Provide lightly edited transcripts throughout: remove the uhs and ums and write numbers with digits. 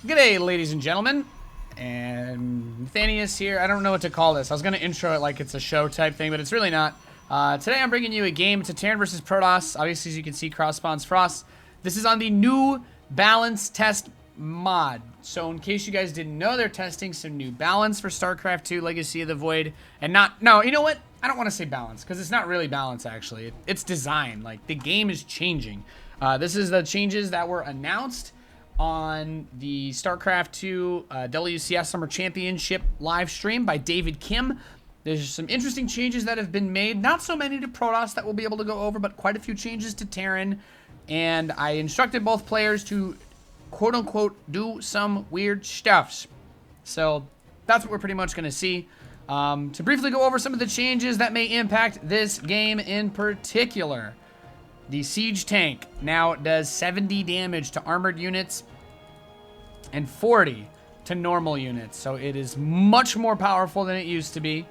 G'day, ladies and gentlemen, and Nathanias here. I don't know what to call this. I was going to intro it like it's a show type thing, but it's really not. Today I'm bringing you a game. It's a Terran versus Protoss. Obviously, as you can see, cross spawns Frost. This is on the new balance test mod. So in case you guys didn't know, they're testing some new balance for StarCraft 2 Legacy of the Void. And no, you know what? I don't want to say balance, because it's not really balance, actually. It's design. Like, the game is changing. This is the changes that were announced on the StarCraft 2 WCS Summer Championship live stream by David Kim. There's some interesting changes that have been made. Not so many to Protoss that we'll be able to go over, but quite a few changes to Terran. And I instructed both players to, quote-unquote, do some weird stuffs. So that's what we're pretty much going to see. To briefly go over some of the changes that may impact this game in particular. The Siege Tank now does 70 damage to armored units and 40 to normal units. So it is much more powerful than it used to be.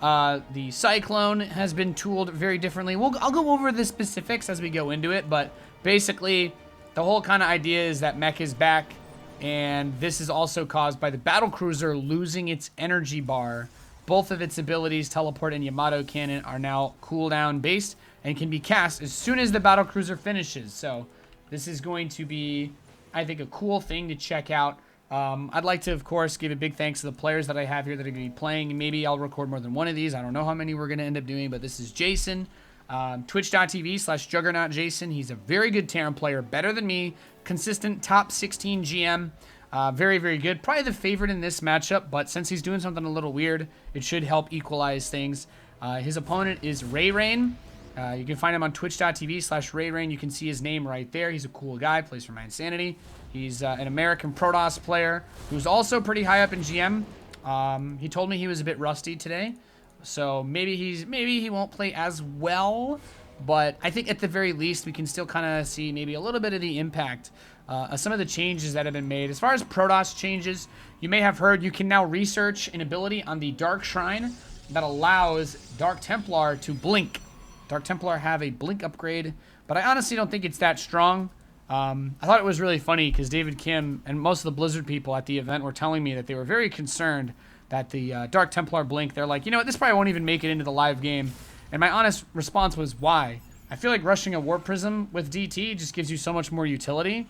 The Cyclone has been tooled very differently. I'll go over the specifics as we go into it, but basically the whole kind of idea is that mech is back, and this is also caused by the battlecruiser losing its energy bar. Both of its abilities, Teleport and Yamato Cannon, are now cooldown based and can be cast as soon as the battlecruiser finishes. So this is going to be, I think, a cool thing to check out. I'd like to, of course, give a big thanks to the players that I have here that are going to be playing. Maybe I'll record more than one of these. I don't know how many we're going to end up doing, but this is Jason. Twitch.tv/Juggernaut Jason. He's a very good Terran player, better than me. Consistent top 16 GM. Very, very good. Probably the favorite in this matchup, but since he's doing something a little weird, it should help equalize things. His opponent is Ray Rain. You can find him on twitch.tv/Ray Rain. You can see his name right there. He's a cool guy, plays for My Insanity. He's an American Protoss player who's also pretty high up in GM. He told me he was a bit rusty today, so maybe he won't play as well, but I think at the very least we can still kind of see maybe a little bit of the impact of some of the changes that have been made. As far as Protoss changes, you may have heard you can now research an ability on the Dark Shrine that allows Dark Templar to blink. Dark Templar have a blink upgrade, but I honestly don't think it's that strong. I thought it was really funny because David Kim and most of the Blizzard people at the event were telling me that they were very concerned that the Dark Templar blink, they're like, you know what, this probably won't even make it into the live game. And my honest response was, why? I feel like rushing a Warp Prism with DT just gives you so much more utility.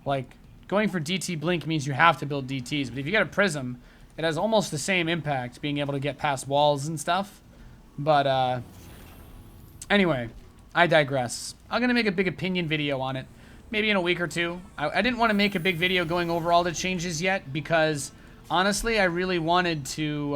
Like, going for DT blink means you have to build DTs, but if you get a Prism, it has almost the same impact, being able to get past walls and stuff. But, anyway, I digress. I'm going to make a big opinion video on it, maybe in a week or two. I didn't want to make a big video going over all the changes yet because, honestly, I really wanted to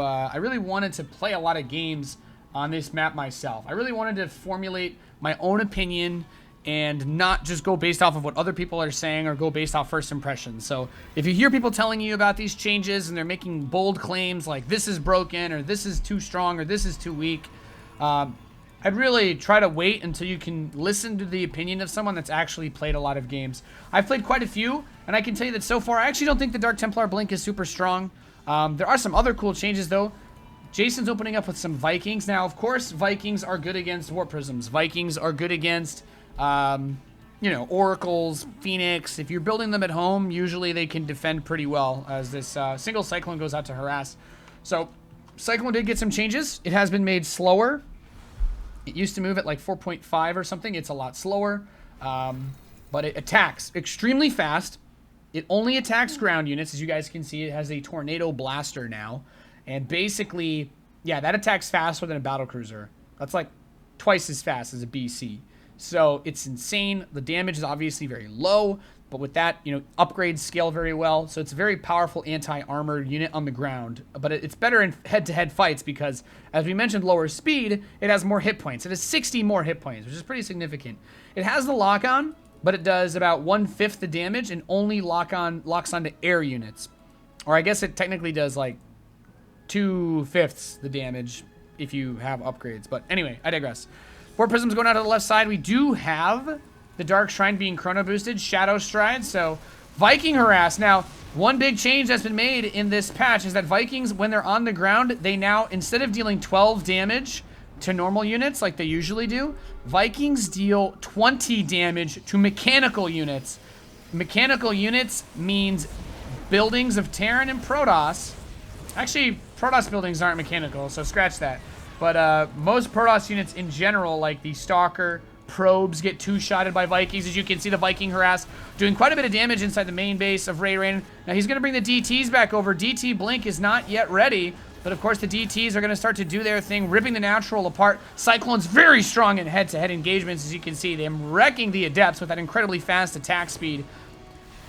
play a lot of games on this map myself. I really wanted to formulate my own opinion and not just go based off of what other people are saying or go based off first impressions. So if you hear people telling you about these changes and they're making bold claims like this is broken or this is too strong or this is too weak, I'd really try to wait until you can listen to the opinion of someone that's actually played a lot of games. I've played quite a few, and I can tell you that so far I actually don't think the Dark Templar blink is super strong. There are some other cool changes though. Jason's opening up with some Vikings. Now, of course, Vikings are good against Warp Prisms. Vikings are good against, you know, Oracles, Phoenix. If you're building them at home, usually they can defend pretty well as this single Cyclone goes out to harass. So, Cyclone did get some changes. It has been made slower. It used to move at like 4.5 or something. It's a lot slower, but it attacks extremely fast. It only attacks ground units. As you guys can see, it has a Tornado Blaster now. And basically, yeah, that attacks faster than a battlecruiser. That's like twice as fast as a BC. So it's insane. The damage is obviously very low, but with that, you know, upgrades scale very well. So it's a very powerful anti-armored unit on the ground. But it's better in head-to-head fights because, as we mentioned, lower speed, it has more hit points. It has 60 more hit points, which is pretty significant. It has the lock-on, but it does about 1/5 the damage and only locks onto air units. Or I guess it technically does like 2/5 the damage if you have upgrades. But anyway, I digress. Warp Prism's going out to the left side. We do have the Dark Shrine being chrono boosted, Shadow Stride, so Viking Harass. Now, one big change that's been made in this patch is that Vikings, when they're on the ground, they now, instead of dealing 12 damage to normal units like they usually do, Vikings deal 20 damage to mechanical units. Mechanical units means buildings of Terran and Protoss. Actually, Protoss buildings aren't mechanical, so scratch that. But most Protoss units in general, like the Stalker, probes, get two-shotted by Vikings. As you can see, the Viking harass doing quite a bit of damage inside the main base of Ray Rain. Now he's going to bring the DTs back over. DT Blink is not yet ready, but of course the DTs are going to start to do their thing, ripping the natural apart. Cyclone's very strong in head-to-head engagements, as you can see. Them wrecking the Adepts with that incredibly fast attack speed.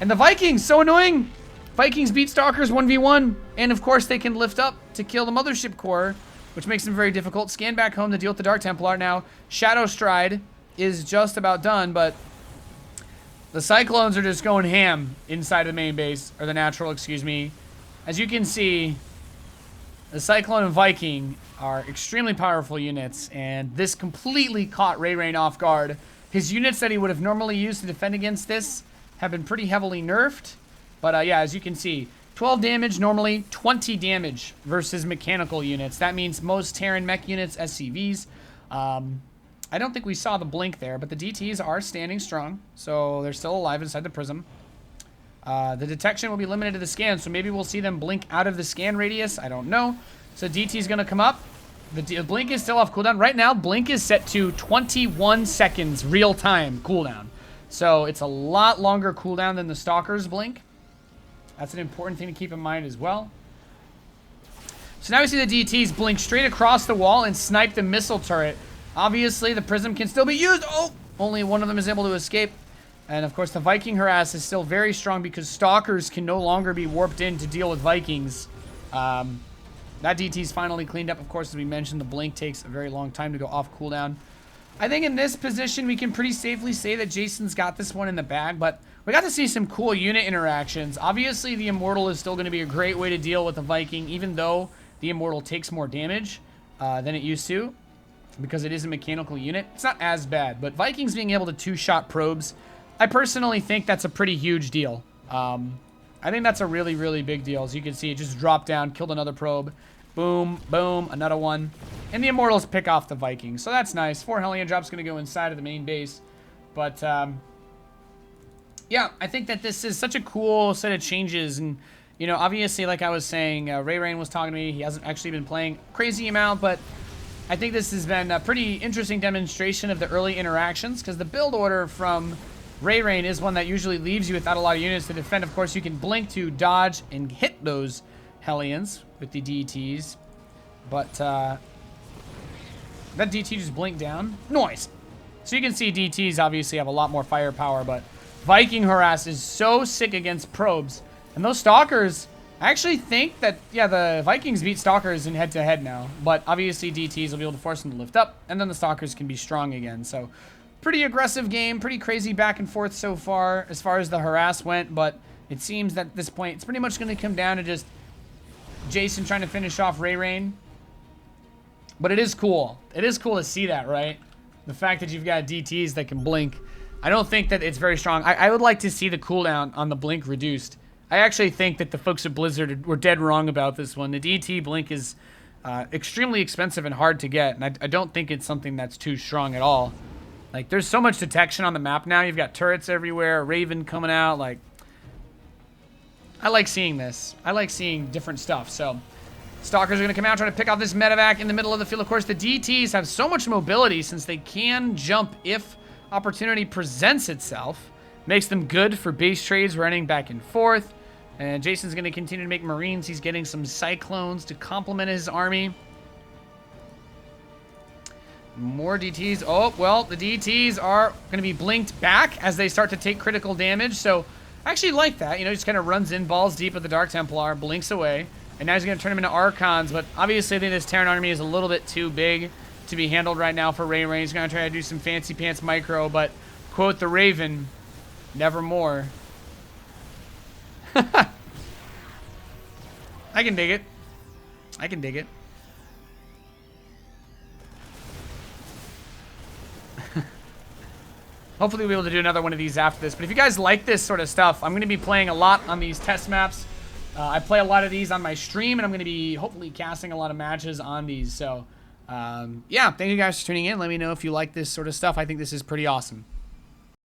And the Vikings, so annoying. Vikings beat Stalkers 1v1, and of course they can lift up to kill the Mothership Core, which makes them very difficult. Scan back home to deal with the Dark Templar. Now, Shadow Stride is just about done, but the Cyclones are just going ham inside of the main base, or the natural, excuse me. As you can see, the Cyclone and Viking are extremely powerful units, and this completely caught Ray Rain off guard. His units that he would have normally used to defend against this have been pretty heavily nerfed, but yeah, as you can see, 12 damage normally, 20 damage versus mechanical units. That means most Terran mech units, SCVs. I don't think we saw the blink there, but the DTs are standing strong, so they're still alive inside the prism. The detection will be limited to the scan, so maybe we'll see them blink out of the scan radius. I don't know. So DT's going to come up. The blink is still off cooldown. Right now, blink is set to 21 seconds real-time cooldown. So it's a lot longer cooldown than the Stalker's blink. That's an important thing to keep in mind as well. So now we see the DTs blink straight across the wall and snipe the missile turret. Obviously, the prism can still be used. Oh, only one of them is able to escape. And of course, the Viking harass is still very strong because Stalkers can no longer be warped in to deal with Vikings. That DT's finally cleaned up. Of course, as we mentioned, the blink takes a very long time to go off cooldown. I think in this position, we can pretty safely say that Jason's got this one in the bag, but we got to see some cool unit interactions. Obviously, the Immortal is still going to be a great way to deal with the Viking, even though the Immortal takes more damage than it used to, because it is a mechanical unit. It's not as bad, but Vikings being able to two-shot probes, I personally think that's a pretty huge deal. I think that's a really, really big deal. As you can see, it just dropped down, killed another probe. Boom, boom, another one. And the Immortals pick off the Vikings, so that's nice. 4 Hellion Drop's going to go inside of the main base. But, yeah, I think that this is such a cool set of changes. And, you know, obviously, like I was saying, Ray Rain was talking to me. He hasn't actually been playing a crazy amount, but I think this has been a pretty interesting demonstration of the early interactions, because the build order from Ray Rain is one that usually leaves you without a lot of units to defend. Of course, you can blink to dodge and hit those Hellions with the DTs. But, that DT just blinked down. Nice. So you can see DTs obviously have a lot more firepower, but Viking harass is so sick against probes. And those Stalkers, I actually think that, yeah, the Vikings beat Stalkers in head-to-head now. But obviously DTs will be able to force them to lift up, and then the Stalkers can be strong again. So pretty aggressive game, pretty crazy back and forth so far as the harass went. But it seems that at this point, it's pretty much going to come down to just Jason trying to finish off Ray Rain. But it is cool. It is cool to see that, right? The fact that you've got DTs that can blink. I don't think that it's very strong. I would like to see the cooldown on the blink reduced. I actually think that the folks at Blizzard were dead wrong about this one. The DT blink is extremely expensive and hard to get. And I don't think it's something that's too strong at all. Like, there's so much detection on the map now. You've got turrets everywhere, a Raven coming out. Like, I like seeing this. I like seeing different stuff. So Stalkers are going to come out trying to pick off this medevac in the middle of the field. Of course, the DTs have so much mobility since they can jump if opportunity presents itself. Makes them good for base trades running back and forth. And Jason's going to continue to make Marines. He's getting some Cyclones to complement his army. More DTs. Oh, well, the DTs are going to be blinked back as they start to take critical damage. So I actually like that. You know, just kind of runs in balls deep with the Dark Templar, blinks away. And now he's going to turn them into Archons. But obviously, I think this Terran army is a little bit too big to be handled right now for Ray Rain. He's going to try to do some fancy pants micro. But, quote the Raven, nevermore. I can dig it. I can dig it. Hopefully we'll be able to do another one of these after this. But if you guys like this sort of stuff, I'm going to be playing a lot on these test maps. I play a lot of these on my stream, and I'm going to be hopefully casting a lot of matches on these. So, yeah, thank you guys for tuning in. Let me know if you like this sort of stuff. I think this is pretty awesome.